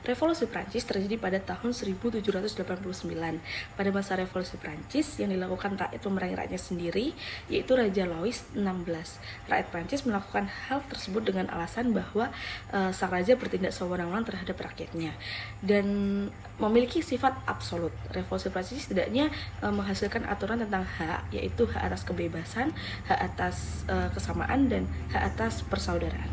Revolusi Prancis terjadi pada tahun 1789. Pada masa Revolusi Prancis yang dilakukan rakyat pemerangi rakyatnya sendiri, yaitu Raja Louis XVI. Rakyat Prancis melakukan hal tersebut dengan alasan bahwa sang raja bertindak sewenang-wenang terhadap rakyatnya dan memiliki sifat absolut. Revolusi Prancis setidaknya menghasilkan aturan tentang hak, yaitu hak atas kebebasan, hak atas kesamaan, dan hak atas persaudaraan.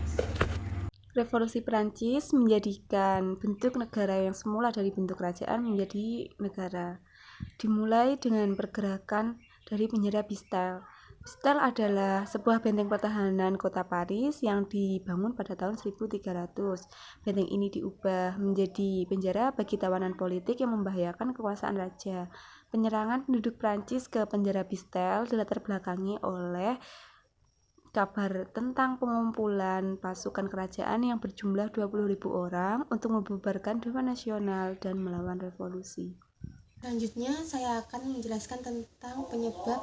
Revolusi Prancis menjadikan bentuk negara yang semula dari bentuk kerajaan menjadi negara. Dimulai dengan pergerakan dari penjara Bastille. Bastille adalah sebuah benteng pertahanan kota Paris yang dibangun pada tahun 1300. Benteng ini diubah menjadi penjara bagi tawanan politik yang membahayakan kekuasaan raja. Penyerangan penduduk Prancis ke penjara Bastille dilatar belakangi oleh kabar tentang pengumpulan pasukan kerajaan yang berjumlah 20.000 orang untuk membubarkan Dewan Nasional dan melawan revolusi. Selanjutnya saya akan menjelaskan tentang penyebab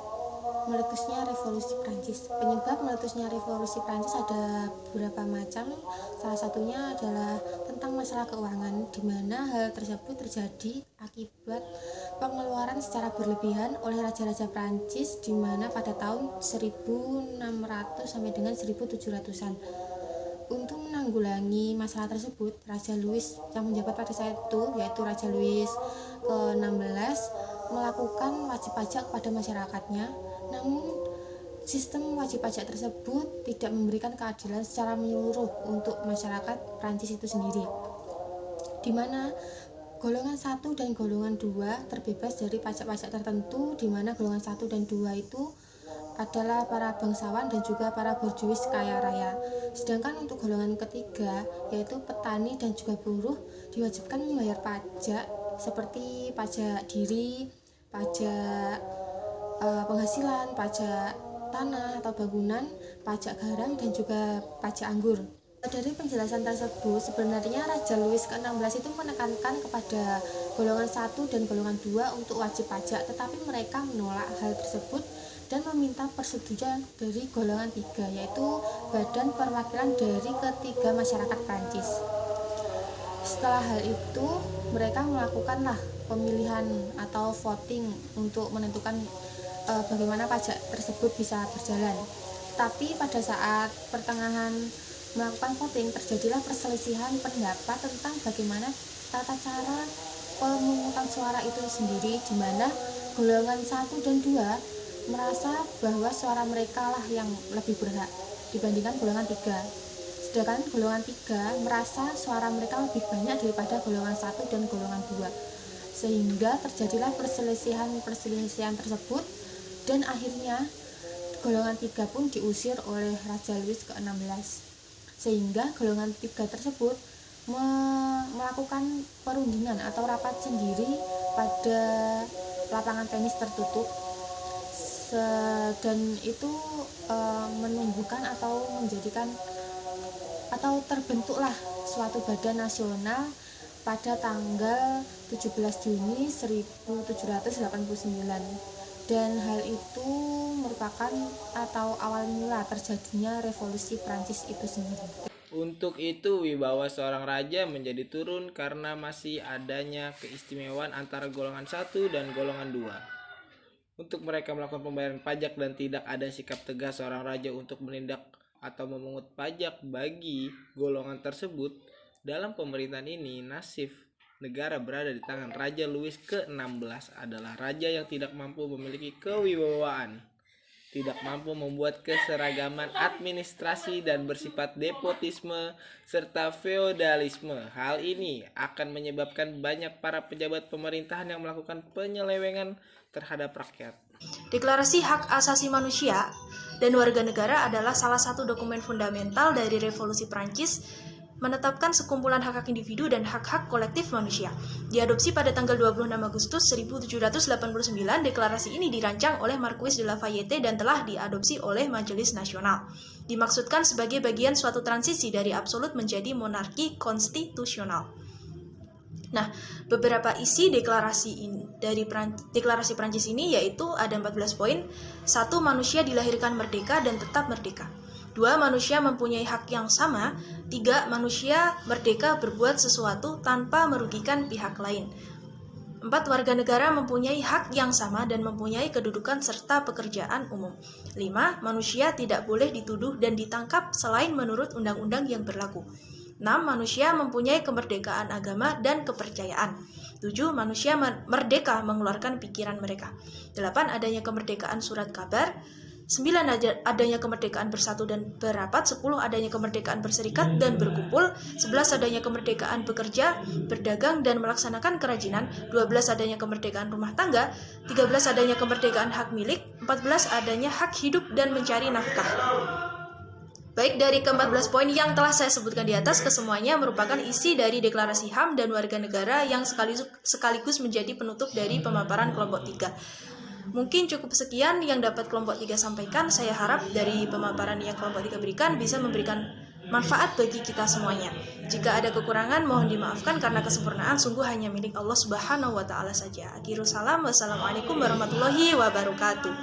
meletusnya revolusi Prancis. Penyebab meletusnya revolusi Prancis ada beberapa macam. Salah satunya adalah tentang masalah keuangan, di mana hal tersebut terjadi akibat pengeluaran secara berlebihan oleh raja-raja Prancis, di mana pada tahun 1600 sampai dengan 1700-an. Untuk menanggulangi masalah tersebut, Raja Louis yang menjabat pada saat itu, yaitu Raja Louis ke-16, melakukan wajib pajak kepada masyarakatnya. Namun, sistem wajib pajak tersebut tidak memberikan keadilan secara menyeluruh untuk masyarakat Prancis itu sendiri, di mana golongan 1 dan golongan 2 terbebas dari pajak-pajak tertentu, di mana golongan 1 dan 2 itu adalah para bangsawan dan juga para borjuis kaya raya. Sedangkan untuk golongan ketiga, yaitu petani dan juga buruh, diwajibkan membayar pajak seperti pajak diri, pajak penghasilan, pajak tanah atau bangunan, pajak garam, dan juga pajak anggur. Dari penjelasan tersebut, sebenarnya Raja Louis ke-16 itu menekankan kepada golongan 1 dan golongan 2 untuk wajib pajak, tetapi mereka menolak hal tersebut dan meminta persetujuan dari golongan 3, yaitu Badan Perwakilan dari ketiga masyarakat Prancis. Setelah hal itu, mereka melakukanlah pemilihan atau voting untuk menentukan bagaimana pajak tersebut bisa berjalan. Tapi pada saat pertengahan melakukan voting, terjadilah perselisihan pendapat tentang bagaimana tata cara pemungutan suara itu sendiri, di mana golongan 1 dan 2 merasa bahwa suara mereka lah yang lebih berhak dibandingkan golongan 3. Sedangkan golongan 3 merasa suara mereka lebih banyak daripada golongan 1 dan golongan 2. Sehingga terjadilah perselisihan tersebut, dan akhirnya golongan 3 pun diusir oleh Raja Louis ke-16. Sehingga golongan 3 tersebut melakukan perundingan atau rapat sendiri pada lapangan tenis tertutup, dan itu menumbuhkan atau menjadikan atau terbentuklah suatu badan nasional pada tanggal 17 Juni 1789, dan hal itu merupakan atau awal mula terjadinya revolusi Prancis itu sendiri. Untuk itu, wibawa seorang raja menjadi turun karena masih adanya keistimewaan antara golongan 1 dan golongan 2. Untuk mereka melakukan pembayaran pajak dan tidak ada sikap tegas seorang raja untuk menindak atau memungut pajak bagi golongan tersebut. Dalam pemerintahan ini, nasib negara berada di tangan Raja Louis ke-16 adalah raja yang tidak mampu memiliki kewibawaan, tidak mampu membuat keseragaman administrasi, dan bersifat nepotisme serta feodalisme. Hal ini akan menyebabkan banyak para pejabat pemerintahan yang melakukan penyelewengan terhadap rakyat. Deklarasi Hak Asasi Manusia dan Warga Negara adalah salah satu dokumen fundamental dari Revolusi Prancis, menetapkan sekumpulan hak-hak individu dan hak-hak kolektif manusia. Diadopsi pada tanggal 26 Agustus 1789, deklarasi ini dirancang oleh Marquis de Lafayette dan telah diadopsi oleh Majelis Nasional. Dimaksudkan sebagai bagian suatu transisi dari absolut menjadi monarki konstitusional. Nah, beberapa isi deklarasi Prancis ini yaitu ada 14 poin. 1. Manusia dilahirkan merdeka dan tetap merdeka. 2. Manusia mempunyai hak yang sama. 3. Manusia merdeka berbuat sesuatu tanpa merugikan pihak lain. 4. Warga negara mempunyai hak yang sama dan mempunyai kedudukan serta pekerjaan umum. 5. Manusia tidak boleh dituduh dan ditangkap selain menurut undang-undang yang berlaku. 6. Manusia mempunyai kemerdekaan agama dan kepercayaan. 7. Manusia merdeka mengeluarkan pikiran mereka. 8. Adanya kemerdekaan surat kabar. 9. Adanya kemerdekaan bersatu dan berapat. 10. Adanya kemerdekaan berserikat dan berkumpul. 11. Adanya kemerdekaan bekerja, berdagang, dan melaksanakan kerajinan. 12. Adanya kemerdekaan rumah tangga. 13. Adanya kemerdekaan hak milik. 14. Adanya hak hidup dan mencari nafkah. Baik, dari ke-14 poin yang telah saya sebutkan di atas, kesemuanya merupakan isi dari Deklarasi HAM dan Warga Negara yang sekaligus menjadi penutup dari pemaparan kelompok 3. Mungkin cukup sekian yang dapat kelompok 3 sampaikan. Saya harap dari pemaparan yang kelompok 3 berikan bisa memberikan manfaat bagi kita semuanya. Jika ada kekurangan, mohon dimaafkan karena kesempurnaan sungguh hanya milik Allah Subhanahu wa Ta'ala saja. Akhirul salam, wassalamualaikum warahmatullahi wabarakatuh.